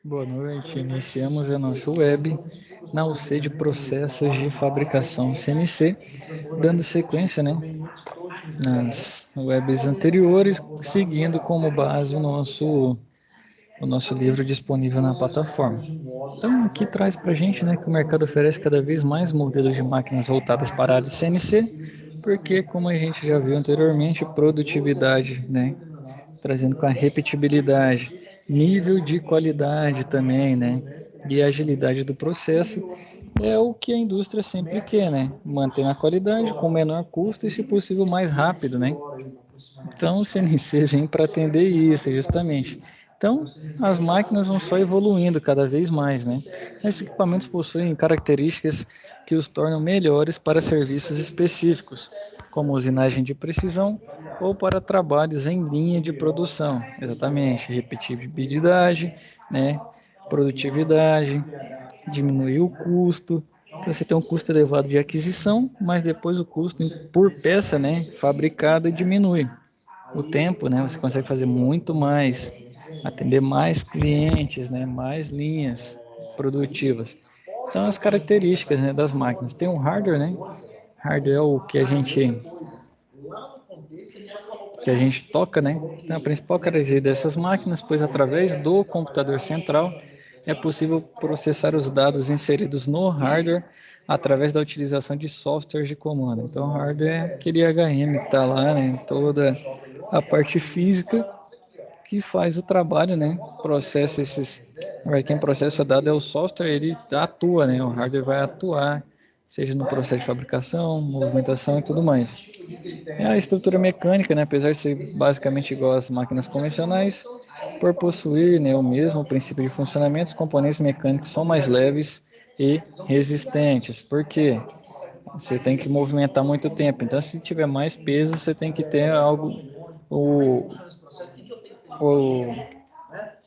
Boa noite, iniciamos a nossa web na UC de Processos de Fabricação CNC, dando sequência, nas webs anteriores, seguindo como base o nosso livro disponível na plataforma. Então, aqui traz para a gente, que o mercado oferece cada vez mais modelos de máquinas voltadas para a área de CNC, porque, como a gente já viu anteriormente, produtividade, trazendo com a repetibilidade, nível de qualidade também, e agilidade do processo, é o que a indústria sempre quer, manter a qualidade com menor custo e, se possível, mais rápido, Então, o CNC vem para atender isso, justamente. Então, as máquinas vão só evoluindo cada vez mais, Esses equipamentos possuem características que os tornam melhores para serviços específicos, como usinagem de precisão ou para trabalhos em linha de produção. Exatamente, repetibilidade, produtividade, diminuir o custo. Você tem um custo elevado de aquisição, mas depois o custo por peça, fabricada diminui. O tempo, você consegue fazer muito mais, atender mais clientes, mais linhas produtivas. Então, as características, das máquinas. Tem o hardware, Hardware é o que a gente toca, Então, a principal característica dessas máquinas, pois através do computador central é possível processar os dados inseridos no hardware através da utilização de softwares de comando. Então, hardware é aquele HM que está lá, toda a parte física que faz o trabalho, processa esses. Quem processa dado é o software, ele atua, O hardware vai atuar, seja no processo de fabricação, movimentação e tudo mais. É a estrutura mecânica, apesar de ser basicamente igual às máquinas convencionais, por possuir, o mesmo princípio de funcionamento, os componentes mecânicos são mais leves e resistentes. Por quê? Você tem que movimentar muito tempo. Então, se tiver mais peso, você tem que ter algo o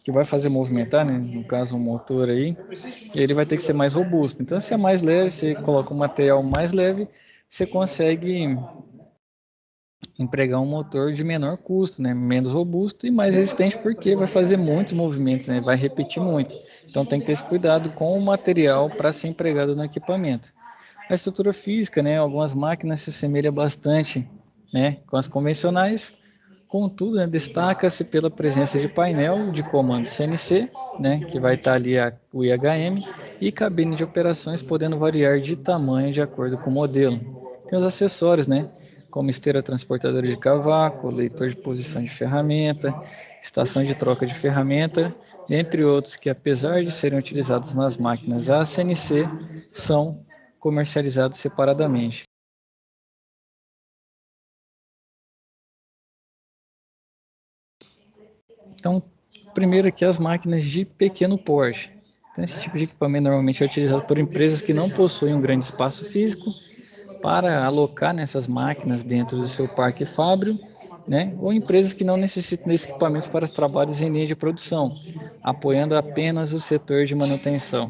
que vai fazer movimentar, no caso um motor aí, ele vai ter que ser mais robusto. Então, se é mais leve, você coloca um material mais leve, você consegue empregar um motor de menor custo, menos robusto e mais resistente, porque vai fazer muitos movimentos, vai repetir muito. Então tem que ter esse cuidado com o material para ser empregado no equipamento. A estrutura física, algumas máquinas se assemelham bastante, com as convencionais. Contudo, destaca-se pela presença de painel de comando CNC, que vai estar ali o IHM, e cabine de operações podendo variar de tamanho de acordo com o modelo. Tem os acessórios, como esteira transportadora de cavaco, leitor de posição de ferramenta, estação de troca de ferramenta, entre outros que, apesar de serem utilizados nas máquinas CNC, são comercializados separadamente. Então, primeiro aqui as máquinas de pequeno porte. Então, esse tipo de equipamento normalmente é utilizado por empresas que não possuem um grande espaço físico para alocar nessas máquinas dentro do seu parque fábrico, ou empresas que não necessitam desses equipamentos para trabalhos em linha de produção, apoiando apenas o setor de manutenção.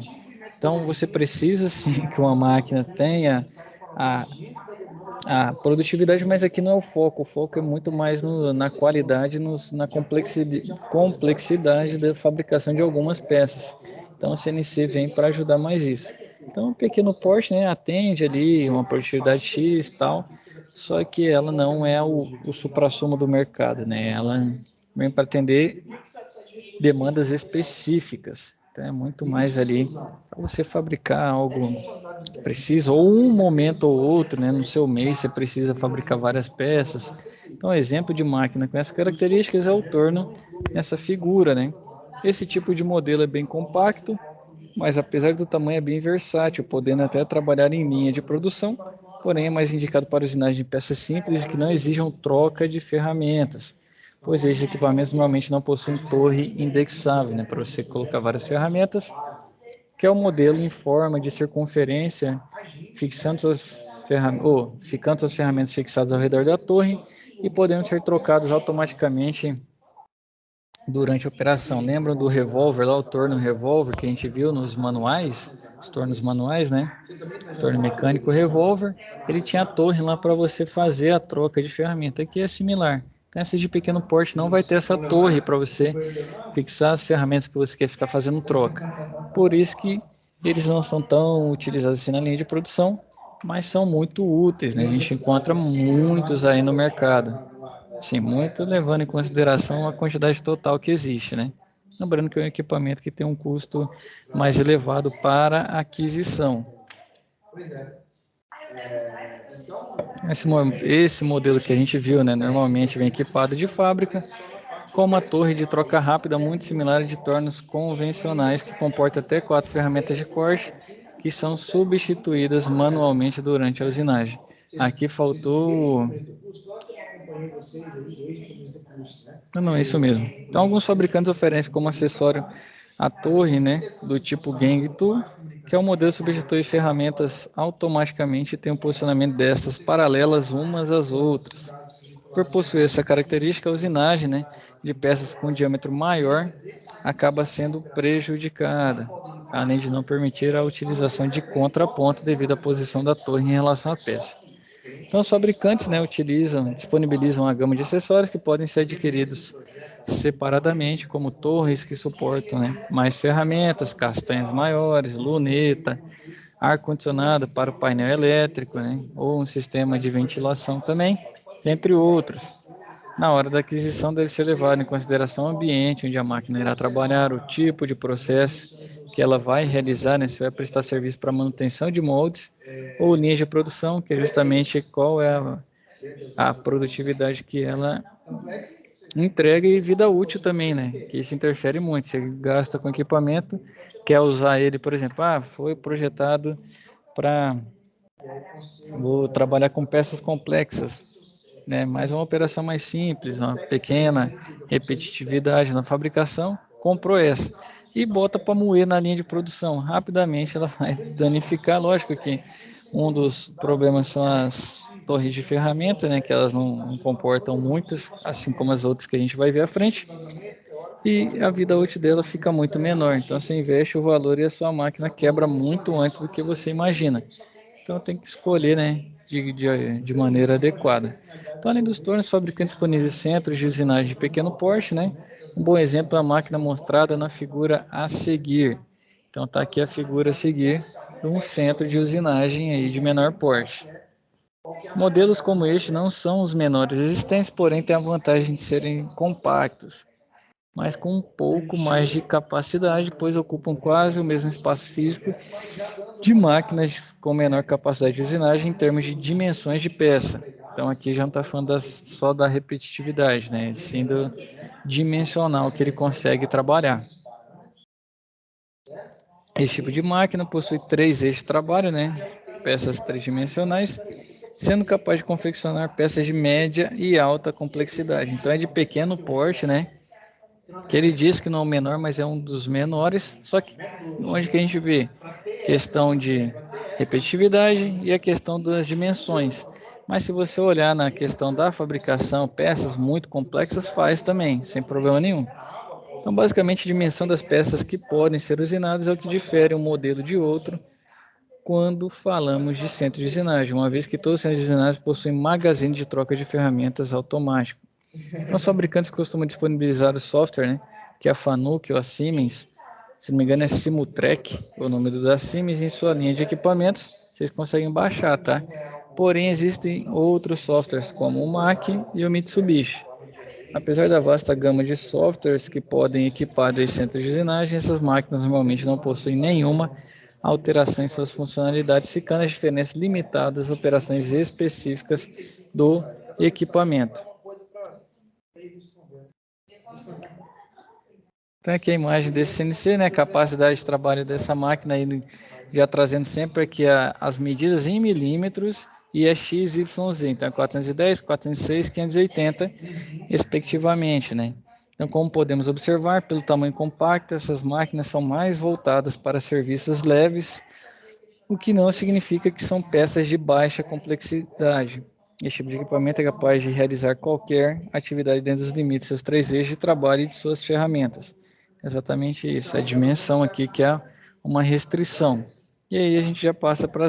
Então, você precisa sim que uma máquina tenha a produtividade, mas aqui não é o foco é muito mais na qualidade, na complexidade da fabricação de algumas peças. Então, o CNC vem para ajudar mais isso. Então, o pequeno porte, atende ali uma produtividade X e tal, só que ela não é o suprassumo do mercado, Ela vem para atender demandas específicas. Então, é muito mais ali para você fabricar algo precisa, ou um momento ou outro, no seu mês você precisa fabricar várias peças. Então, exemplo de máquina com essas características é o torno nessa figura, Esse tipo de modelo é bem compacto, mas apesar do tamanho é bem versátil, podendo até trabalhar em linha de produção, porém é mais indicado para usinagem de peças simples e que não exijam troca de ferramentas, pois esses equipamentos normalmente não possuem torre indexável, para você colocar várias ferramentas, que é o modelo em forma de circunferência, ficando as ferramentas fixadas ao redor da torre e podendo ser trocadas automaticamente durante a operação. Lembram do revólver lá, o torno revólver que a gente viu nos manuais, os tornos manuais, né? Torno mecânico revólver, ele tinha a torre lá para você fazer a troca de ferramenta, que é similar. Então, essa de pequeno porte não vai ter essa torre para você fixar as ferramentas que você quer ficar fazendo troca. Por isso que eles não são tão utilizados assim na linha de produção, mas são muito úteis, né? A gente encontra muitos aí no mercado. Sim, muito levando em consideração a quantidade total que existe, né? Lembrando que é um equipamento que tem um custo mais elevado para aquisição. Esse modelo que a gente viu, né, normalmente vem equipado de fábrica com uma torre de troca rápida muito similar de tornos convencionais que comporta até 4 ferramentas de corte que são substituídas manualmente durante a usinagem. Aqui faltou. Não, é isso mesmo. Então, alguns fabricantes oferecem como acessório a torre, né, do tipo Gang Tool, que é um modelo que substitui ferramentas automaticamente e tem um posicionamento destas paralelas umas às outras. Por possuir essa característica, a usinagem, né, de peças com diâmetro maior acaba sendo prejudicada, além de não permitir a utilização de contraponto devido à posição da torre em relação à peça. Então, os fabricantes, né, disponibilizam uma gama de acessórios que podem ser adquiridos separadamente, como torres que suportam, né, mais ferramentas, castanhas maiores, luneta, ar-condicionado para o painel elétrico, né, ou um sistema de ventilação também, entre outros. Na hora da aquisição, deve ser levado em consideração o ambiente onde a máquina irá trabalhar, o tipo de processo que ela vai realizar, né, se vai prestar serviço para manutenção de moldes ou linhas de produção, que é justamente qual é a produtividade que ela entrega e vida útil também, né? Que isso interfere muito. Você gasta com equipamento, quer usar ele, por exemplo, foi projetado para vou trabalhar com peças complexas, né? Mas uma operação mais simples, uma pequena repetitividade na fabricação, comprou essa e bota para moer na linha de produção. Rapidamente ela vai danificar. Lógico que um dos problemas são as torres de ferramenta, né? Que elas não comportam muitas, assim como as outras que a gente vai ver à frente. E a vida útil dela fica muito menor. Então você investe o valor e a sua máquina quebra muito antes do que você imagina. Então tem que escolher, né, de maneira adequada. Então, além dos tornos, fabricantes disponíveis centros de usinagem de pequeno porte, né? Um bom exemplo é a máquina mostrada na figura a seguir. Então está aqui a figura a seguir de um centro de usinagem aí de menor porte. Modelos como este não são os menores existentes, porém têm a vantagem de serem compactos, mas com um pouco mais de capacidade, pois ocupam quase o mesmo espaço físico de máquinas com menor capacidade de usinagem em termos de dimensões de peça. Então aqui já não está falando só da repetitividade, né? Sim do dimensional que ele consegue trabalhar. Esse tipo de máquina possui 3 eixos de trabalho, né? Peças tridimensionais, sendo capaz de confeccionar peças de média e alta complexidade. Então é de pequeno porte, né? Que ele diz que não é o menor, mas é um dos menores. Só que onde que a gente vê questão de repetitividade e a questão das dimensões. Mas se você olhar na questão da fabricação, peças muito complexas faz também, sem problema nenhum. Então, basicamente, a dimensão das peças que podem ser usinadas é o que difere um modelo de outro quando falamos de centro de usinagem, uma vez que todos os centros de usinagem possuem magazine de troca de ferramentas automático. Então, os fabricantes costumam disponibilizar o software, né, que é a Fanuc ou a Siemens, se não me engano é Simutrek, o nome da Siemens, em sua linha de equipamentos, vocês conseguem baixar, tá? Porém, existem outros softwares como o Mac e o Mitsubishi. Apesar da vasta gama de softwares que podem equipar dois centros de usinagem, essas máquinas normalmente não possuem nenhuma alteração em suas funcionalidades, ficando as diferenças limitadas às operações específicas do equipamento. Então aqui a imagem desse CNC, né, a capacidade de trabalho dessa máquina aí, já trazendo sempre aqui as medidas em milímetros e a XYZ, então é 410, 406, 580 respectivamente, né? Então, como podemos observar, pelo tamanho compacto, essas máquinas são mais voltadas para serviços leves, o que não significa que são peças de baixa complexidade. Esse tipo de equipamento é capaz de realizar qualquer atividade dentro dos limites dos seus 3 eixos de trabalho e de suas ferramentas. Exatamente isso, a dimensão aqui que é uma restrição. E aí a gente já passa para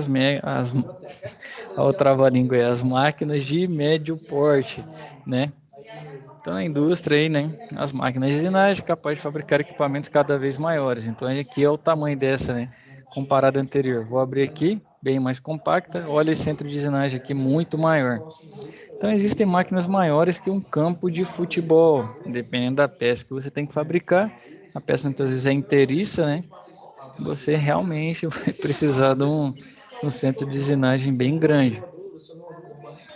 a outra língua, as máquinas de médio porte, né? Então, na indústria aí, né, as máquinas de usinagem capazes de fabricar equipamentos cada vez maiores. Então, aqui é o tamanho dessa, né, comparado ao anterior. Vou abrir aqui, bem mais compacta. Olha esse centro de usinagem aqui, muito maior. Então, existem máquinas maiores que um campo de futebol, dependendo da peça que você tem que fabricar. A peça muitas vezes é inteiriça, né? Você realmente vai precisar de um centro de usinagem bem grande.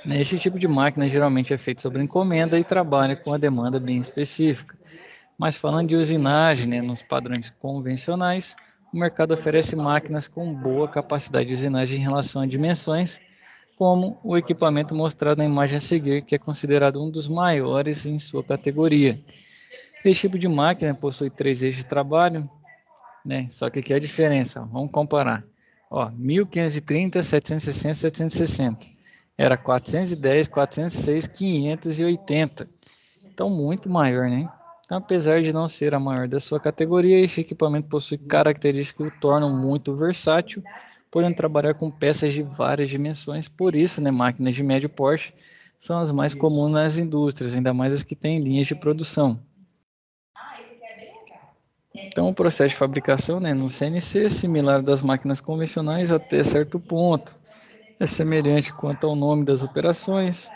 Este tipo de máquina geralmente é feito sobre encomenda e trabalha com a demanda bem específica. Mas falando de usinagem, né, nos padrões convencionais, o mercado oferece máquinas com boa capacidade de usinagem em relação a dimensões, como o equipamento mostrado na imagem a seguir, que é considerado um dos maiores em sua categoria. Esse tipo de máquina possui 3 eixos de trabalho, né? Só que aqui é a diferença, ó. Vamos comparar. Ó, 1530, 760, 760. Era 410, 406, 580. Então, muito maior, né? Então, apesar de não ser a maior da sua categoria, este equipamento possui características que o tornam muito versátil, podendo trabalhar com peças de várias dimensões. Por isso, né, máquinas de médio porte são as mais comuns nas indústrias, ainda mais as que têm linhas de produção. Então, o processo de fabricação, né, no CNC é similar das máquinas convencionais até certo ponto. É semelhante quanto ao nome das operações,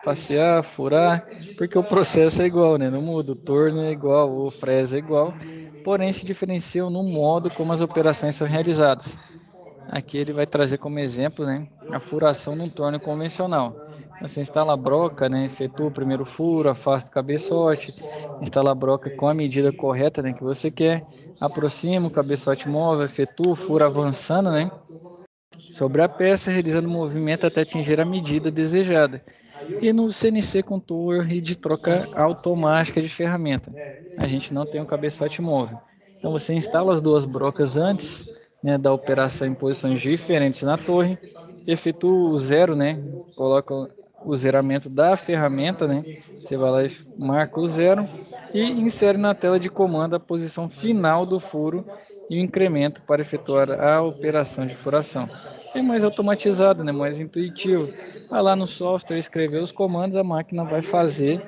passear, furar, porque o processo é igual, né? Não muda, o torno é igual, o fresa é igual, porém se diferenciam no modo como as operações são realizadas. Aqui ele vai trazer como exemplo, né, a furação num torno convencional. Então, você instala a broca, né, efetua o primeiro furo, afasta o cabeçote, instala a broca com a medida correta, né, que você quer, aproxima o cabeçote móvel, efetua o furo avançando, né, sobre a peça, realizando o movimento até atingir a medida desejada. E no CNC com torre de troca automática de ferramenta. A gente não tem um cabeçote móvel. Então você instala as duas brocas antes, né, da operação em posições diferentes na torre, efetua o zero, né, coloca o zeramento da ferramenta, né, você vai lá e marca o zero e insere na tela de comando a posição final do furo e o incremento para efetuar a operação de furação. É mais automatizado, né, mais intuitivo. Vai lá no software, escrever os comandos, a máquina vai fazer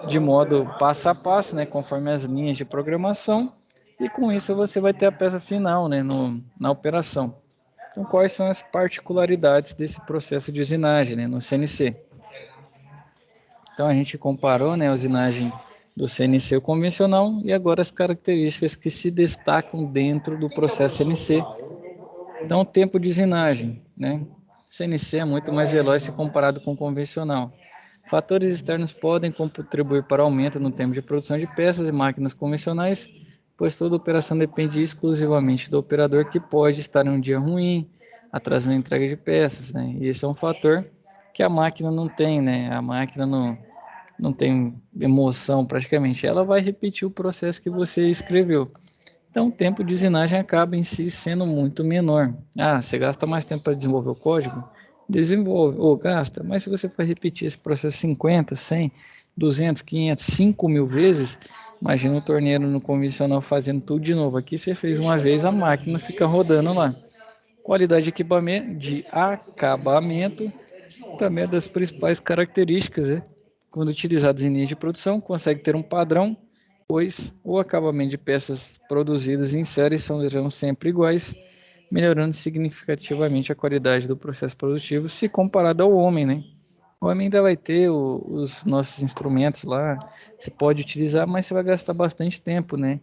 de modo passo a passo, né, conforme as linhas de programação, e com isso você vai ter a peça final, né, na operação. Então, quais são as particularidades desse processo de usinagem, né, no CNC? Então, a gente comparou, né, a usinagem do CNC convencional e agora as características que se destacam dentro do processo CNC. Então, o tempo de usinagem, né? CNC é muito mais veloz se comparado com o convencional. Fatores externos podem contribuir para o aumento no tempo de produção de peças e máquinas convencionais, pois toda operação depende exclusivamente do operador, que pode estar em um dia ruim, atrasando a entrega de peças, né? E esse é um fator que a máquina não tem, né? A máquina não tem emoção praticamente. Ela vai repetir o processo que você escreveu. Então, o tempo de usinagem acaba em si sendo muito menor. Ah, você gasta mais tempo para desenvolver o código? Desenvolve, ou gasta, mas se você for repetir esse processo 50, 100, 200, 500, 5.000 vezes, imagina o torneiro no convencional fazendo tudo de novo. Aqui você fez uma vez, a máquina fica rodando lá. Qualidade de equipamento, de acabamento, também é das principais características, né? Quando utilizados em linhas de produção, consegue ter um padrão, pois o acabamento de peças produzidas em série serão sempre iguais, melhorando significativamente a qualidade do processo produtivo se comparado ao homem, né? O homem ainda vai ter os nossos instrumentos lá, você pode utilizar, mas você vai gastar bastante tempo, né?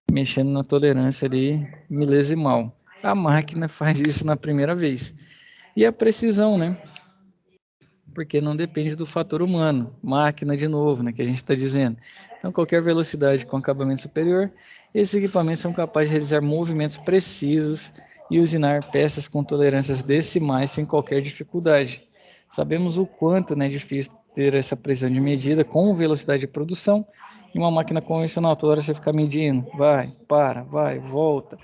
Mexendo na tolerância ali milesimal. A máquina faz isso na primeira vez. E a precisão, né? Porque não depende do fator humano, máquina de novo, né, que a gente está dizendo. Então, qualquer velocidade com acabamento superior, esses equipamentos são capazes de realizar movimentos precisos e usinar peças com tolerâncias decimais sem qualquer dificuldade. Sabemos o quanto, né, é difícil ter essa precisão de medida com velocidade de produção. Em uma máquina convencional, toda hora você fica medindo, vai, para, vai, volta,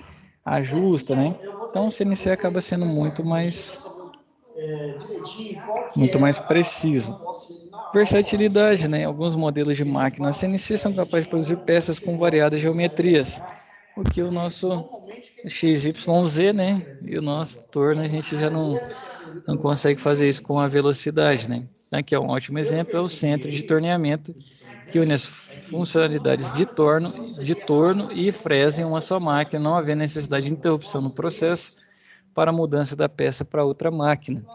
ajusta, né? Então, o CNC acaba sendo muito mais muito mais preciso. Versatilidade, né? Alguns modelos de máquina CNC são capazes de produzir peças com variadas geometrias, o que o nosso XYZ, né? E o nosso torno a gente já não consegue fazer isso com a velocidade, né? Aqui é um ótimo exemplo, é o centro de torneamento que une as funcionalidades de torno e fresa em uma só máquina, não havendo necessidade de interrupção no processo para a mudança da peça para outra máquina,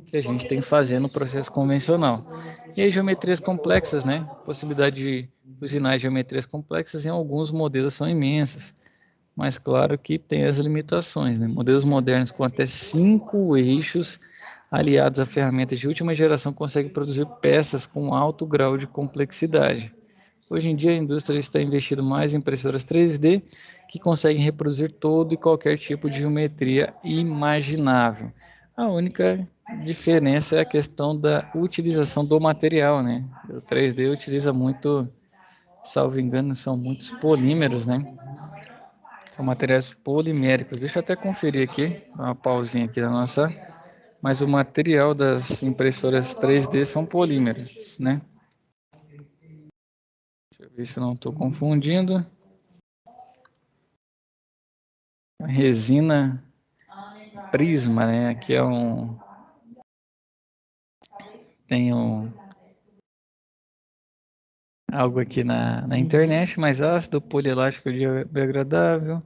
que a gente tem que fazer no processo convencional. E aí, geometrias complexas, né? Possibilidade de usinar geometrias complexas em alguns modelos são imensas, mas claro que tem as limitações, né? Modelos modernos com até 5 eixos aliados a ferramentas de última geração conseguem produzir peças com alto grau de complexidade. Hoje em dia, a indústria está investindo mais em impressoras 3D que conseguem reproduzir todo e qualquer tipo de geometria imaginável. A única diferença é a questão da utilização do material, né? O 3D utiliza muito, salvo engano, são muitos polímeros, né? São materiais poliméricos. Deixa eu até conferir aqui, uma pausinha aqui da nossa. Mas o material das impressoras 3D são polímeros, né? Deixa eu ver se eu não estou confundindo. A resina Prisma, né? Aqui é tem algo aqui na internet, mais ácido, polielástico biodegradável,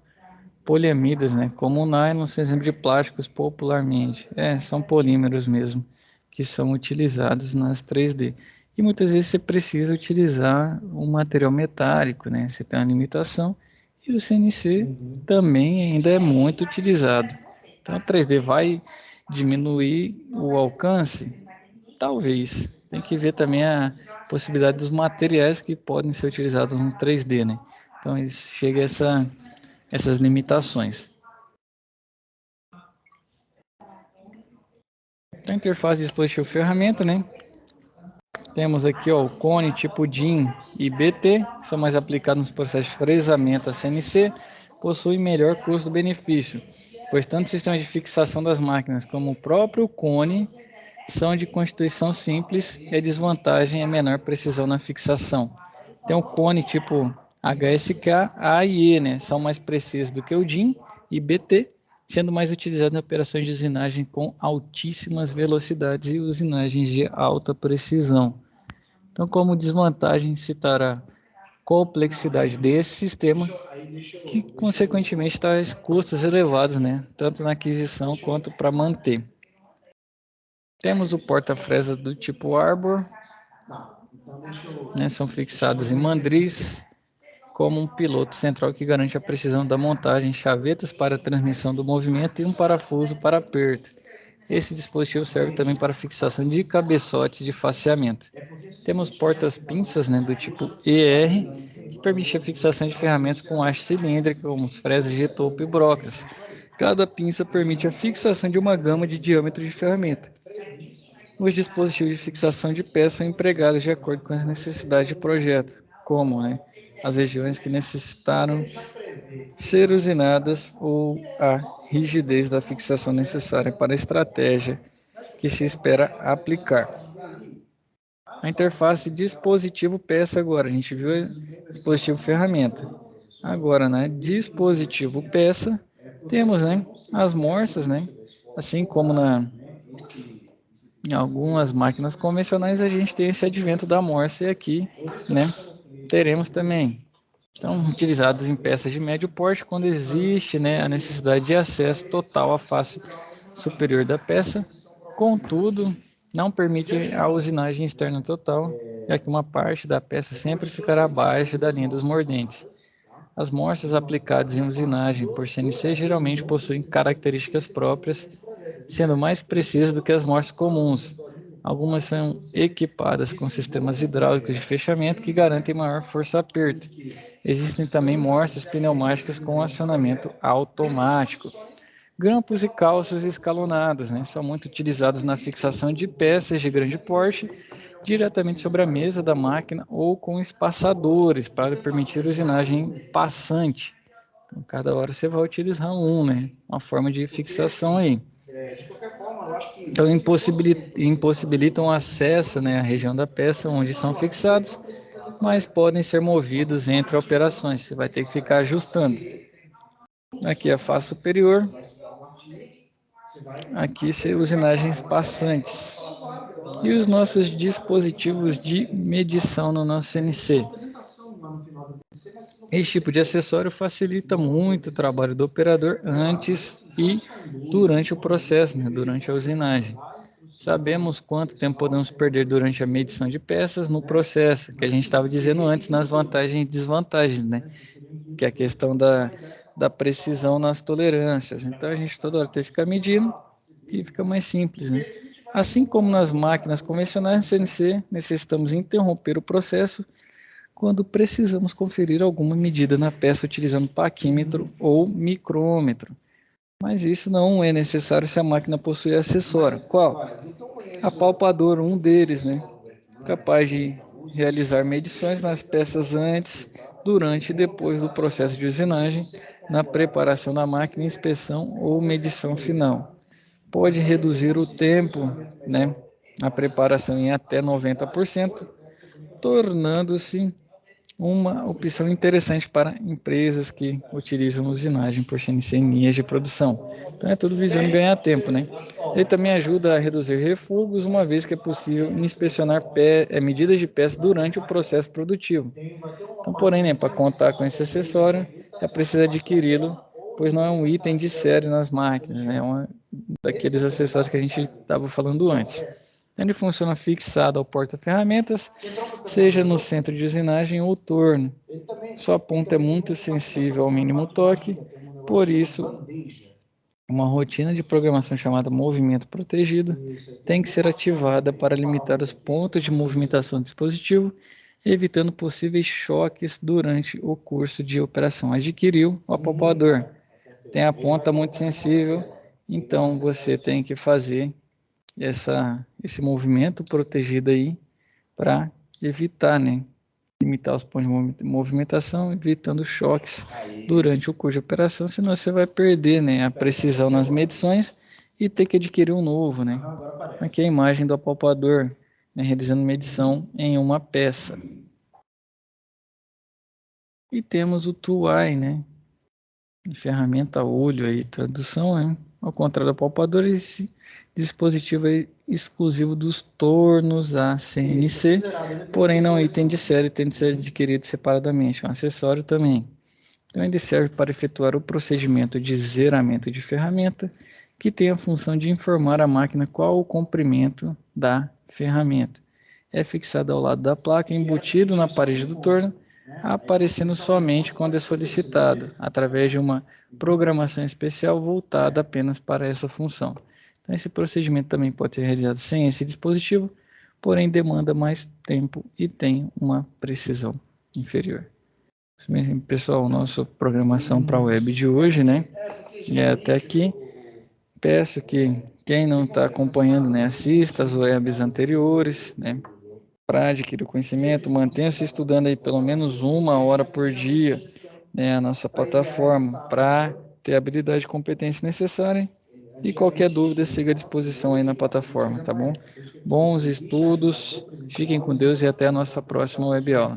poliamidas, né? Como o nylon, são exemplo de plásticos popularmente. São polímeros mesmo, que são utilizados nas 3D. E muitas vezes você precisa utilizar um material metálico, né? Você tem uma limitação. E o CNC também ainda é muito utilizado. Então, o 3D vai diminuir o alcance? Talvez. Tem que ver também a possibilidade dos materiais que podem ser utilizados no 3D, né? Então, chega a essas limitações. A interface de dispositivo ferramenta, né? Temos aqui ó, o cone tipo DIN e BT, que são mais aplicados nos processos de fresamento a CNC, possuem melhor custo-benefício, pois tanto o sistema de fixação das máquinas como o próprio cone são de constituição simples e a desvantagem é menor precisão na fixação. Tem o cone tipo HSK, A e E, né? São mais precisos do que o DIN e BT, sendo mais utilizados em operações de usinagem com altíssimas velocidades e usinagens de alta precisão. Então, como desvantagem, citará a complexidade desse sistema, que consequentemente traz custos elevados, né? Tanto na aquisição quanto para manter. Temos o porta-fresa do tipo Arbor, né? São fixados em mandris, como um piloto central que garante a precisão da montagem, chavetas para transmissão do movimento e um parafuso para aperto. Esse dispositivo serve também para fixação de cabeçotes de faceamento. Temos portas-pinças, né, do tipo ER, que permite a fixação de ferramentas com haste cilíndrica, como os fresas de topo e brocas. Cada pinça permite a fixação de uma gama de diâmetro de ferramenta. Os dispositivos de fixação de peças são empregados de acordo com as necessidades de projeto, como as regiões que necessitaram ser usinadas ou a rigidez da fixação necessária para a estratégia que se espera aplicar. A interface dispositivo-peça agora, a gente viu dispositivo-ferramenta. Agora, dispositivo-peça, temos, as morsas, assim como em algumas máquinas convencionais a gente tem esse advento da morsa e aqui, teremos também. Então, utilizadas em peças de médio porte quando existe, a necessidade de acesso total à face superior da peça. Contudo, não permite a usinagem externa total, já que uma parte da peça sempre ficará abaixo da linha dos mordentes. As morsas aplicadas em usinagem por CNC geralmente possuem características próprias, sendo mais precisas do que as morsas comuns. Algumas são equipadas com sistemas hidráulicos de fechamento que garantem maior força-aperto. Existem também morsas pneumáticas com acionamento automático. Grampos e calços escalonados, são muito utilizados na fixação de peças de grande porte diretamente sobre a mesa da máquina ou com espaçadores para permitir usinagem passante. Então, cada hora você vai utilizar uma forma de fixação aí. Então, impossibilitam acesso, né, à região da peça onde são fixados, mas podem ser movidos entre operações. Você vai ter que ficar ajustando. Aqui a face superior. Aqui usinagens passantes. E os nossos dispositivos de medição no nosso CNC. Esse tipo de acessório facilita muito o trabalho do operador antes e durante o processo, né, durante a usinagem. Sabemos quanto tempo podemos perder durante a medição de peças no processo, que a gente estava dizendo antes nas vantagens e desvantagens, né? Que é a questão da precisão nas tolerâncias. Então a gente toda hora tem que ficar medindo e fica mais simples, né? Assim como nas máquinas convencionais CNC, necessitamos interromper o processo quando precisamos conferir alguma medida na peça utilizando paquímetro ou micrômetro. Mas isso não é necessário se a máquina possui acessório. Qual? Apalpador, um deles, né? Capaz de realizar medições nas peças antes, durante e depois do processo de usinagem, na preparação da máquina, inspeção ou medição final. Pode reduzir o tempo, né, a preparação em até 90%, tornando-se uma opção interessante para empresas que utilizam usinagem por CNC em linhas de produção. Então é tudo visando ganhar tempo, né? Ele também ajuda a reduzir refugos, uma vez que é possível inspecionar medidas de peça durante o processo produtivo. Então, porém, né, para contar com esse acessório, é preciso adquiri-lo, pois não é um item de série nas máquinas, né? É uma daqueles acessórios que a gente estava falando antes. Ele funciona fixado ao porta-ferramentas, seja no centro de usinagem ou torno. Sua ponta é muito sensível ao mínimo toque, por isso, uma rotina de programação chamada movimento protegido tem que ser ativada para limitar os pontos de movimentação do dispositivo, evitando possíveis choques durante o curso de operação. Adquiriu o apalpador. Tem a ponta muito sensível, então você tem que fazer esse movimento protegido aí para evitar, né? Limitar os pontos de movimentação, evitando choques durante o curso de operação, senão você vai perder, né, a precisão nas medições e ter que adquirir um novo, né? Aqui é a imagem do apalpador, né, realizando medição em uma peça. E temos o Two-Eye, né? Ferramenta olho aí, tradução, né? Ao contrário do palpador, esse dispositivo é exclusivo dos tornos a CNC, porém não é item de série, tem de ser adquirido separadamente, é um acessório também. Então ele serve para efetuar o procedimento de zeramento de ferramenta, que tem a função de informar a máquina qual o comprimento da ferramenta. É fixado ao lado da placa, embutido na parede do torno, aparecendo somente quando é solicitado, através de uma programação especial voltada apenas para essa função. Então, esse procedimento também pode ser realizado sem esse dispositivo, porém demanda mais tempo e tem uma precisão inferior. Isso mesmo, pessoal, nossa programação para a web de hoje, né? É até aqui. Peço que quem não está acompanhando, né, assista as webs anteriores, né? Para adquirir o conhecimento, mantenha-se estudando aí pelo menos 1 hora por dia, né, a nossa plataforma, para ter a habilidade e competência necessária. E qualquer dúvida, siga à disposição aí na plataforma, tá bom? Bons estudos, fiquem com Deus e até a nossa próxima web aula.